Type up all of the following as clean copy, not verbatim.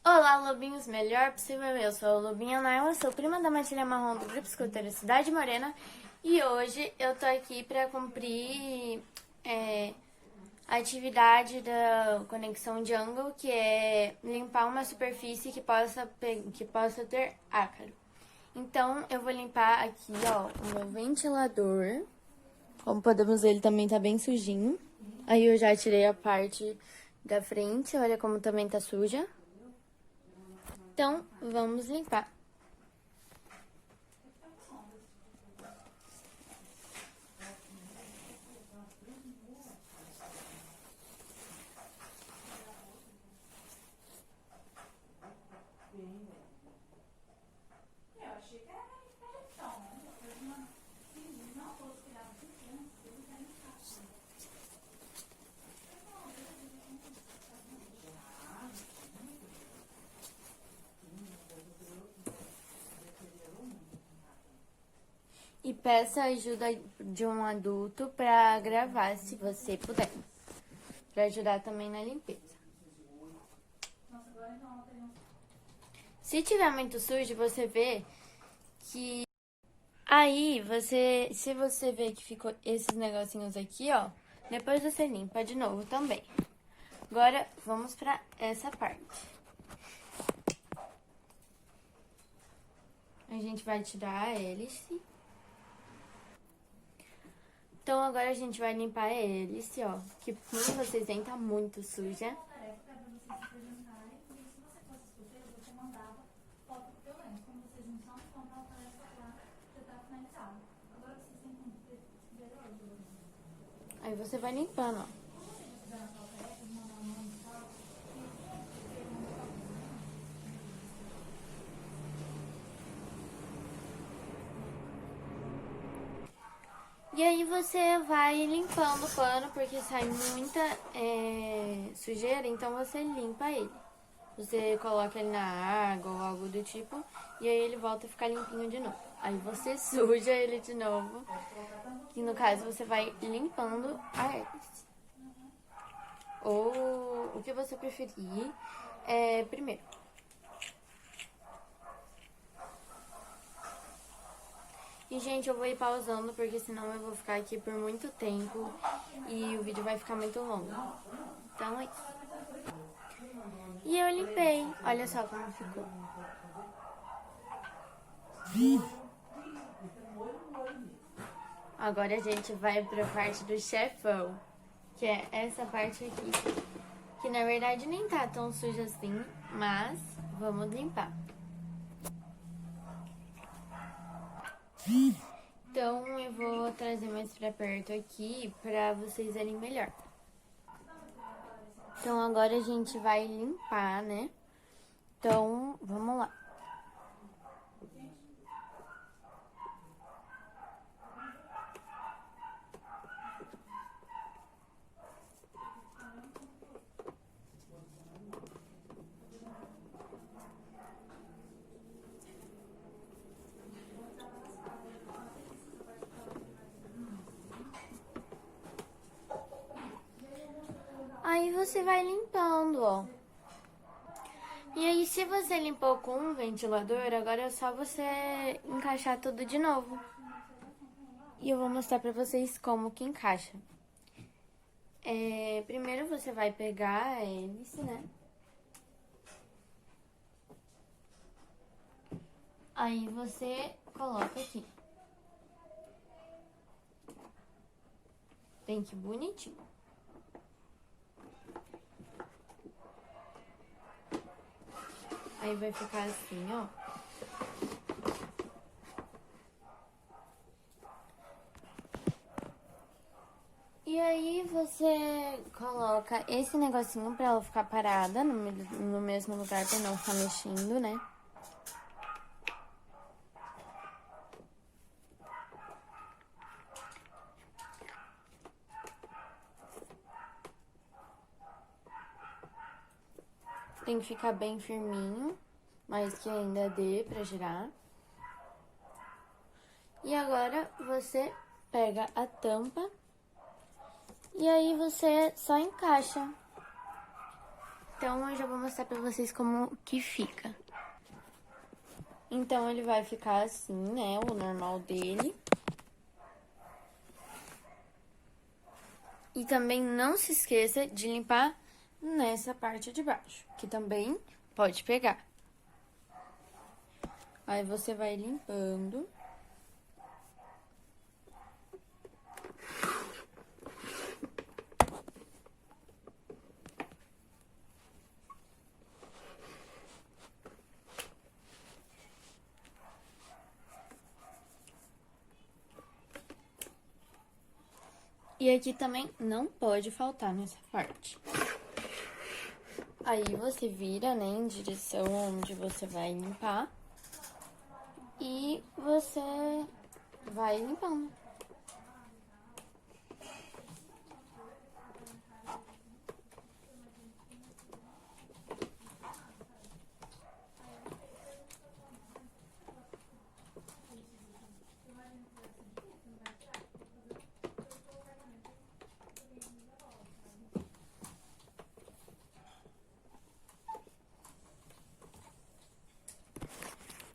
Olá, lobinhos, melhor possível. Eu sou a Lobinha Naila, sou prima da Matilha Marrom do Grupo Escuteiro Cidade Morena e hoje eu tô aqui pra cumprir a atividade da Conexão Jungle, que é limpar uma superfície que possa ter ácaro. Então, eu vou limpar aqui, ó, o meu ventilador. Como podemos ver, ele também tá bem sujinho. Aí eu já tirei a parte da frente, olha como também tá suja. Então, vamos limpar. E peça a ajuda de um adulto para gravar, se você puder. Para ajudar também na limpeza. Se tiver muito sujo, você vê que... Aí, se você vê que ficou esses negocinhos aqui, ó, depois você limpa de novo também. Agora, vamos para essa parte. A gente vai tirar a hélice. Então, agora a gente vai limpar a hélice, ó, que como vocês veem, tá muito suja. Aí você vai limpando, ó. E aí você vai limpando o pano, porque sai muita sujeira, então você limpa ele. Você coloca ele na água ou algo do tipo, e aí ele volta a ficar limpinho de novo. Aí você suja ele de novo, e no caso você vai limpando a hélice. Ou o que você preferir primeiro. E, gente, eu vou ir pausando, porque senão eu vou ficar aqui por muito tempo e o vídeo vai ficar muito longo. Então, é isso. E eu limpei. Olha só como ficou. Agora a gente vai pra parte do chefão, que é essa parte aqui. Que, na verdade, nem tá tão suja assim, mas vamos limpar. Então, eu vou trazer mais pra perto aqui pra vocês verem melhor. Então, agora a gente vai limpar, né? Então, vamos lá. Aí você vai limpando, ó. E aí, se você limpou com um ventilador, agora é só você encaixar tudo de novo. E eu vou mostrar pra vocês como que encaixa. Primeiro você vai pegar a hélice, né? Aí você coloca aqui. Bem que bonitinho. Aí vai ficar assim, ó. E aí você coloca esse negocinho pra ela ficar parada no mesmo lugar pra não ficar mexendo, né? Tem que ficar bem firminho, mas que ainda dê pra girar. E agora você pega a tampa e aí você só encaixa. Então, eu já vou mostrar pra vocês como que fica. Então, ele vai ficar assim, né, o normal dele. E também não se esqueça de limpar nessa parte de baixo, que também pode pegar. Aí você vai limpando. E aqui também não pode faltar nessa parte. Aí você vira, né, em direção onde você vai limpar. E você vai limpando.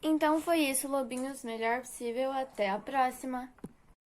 Então foi isso, lobinhos. Melhor possível. Até a próxima.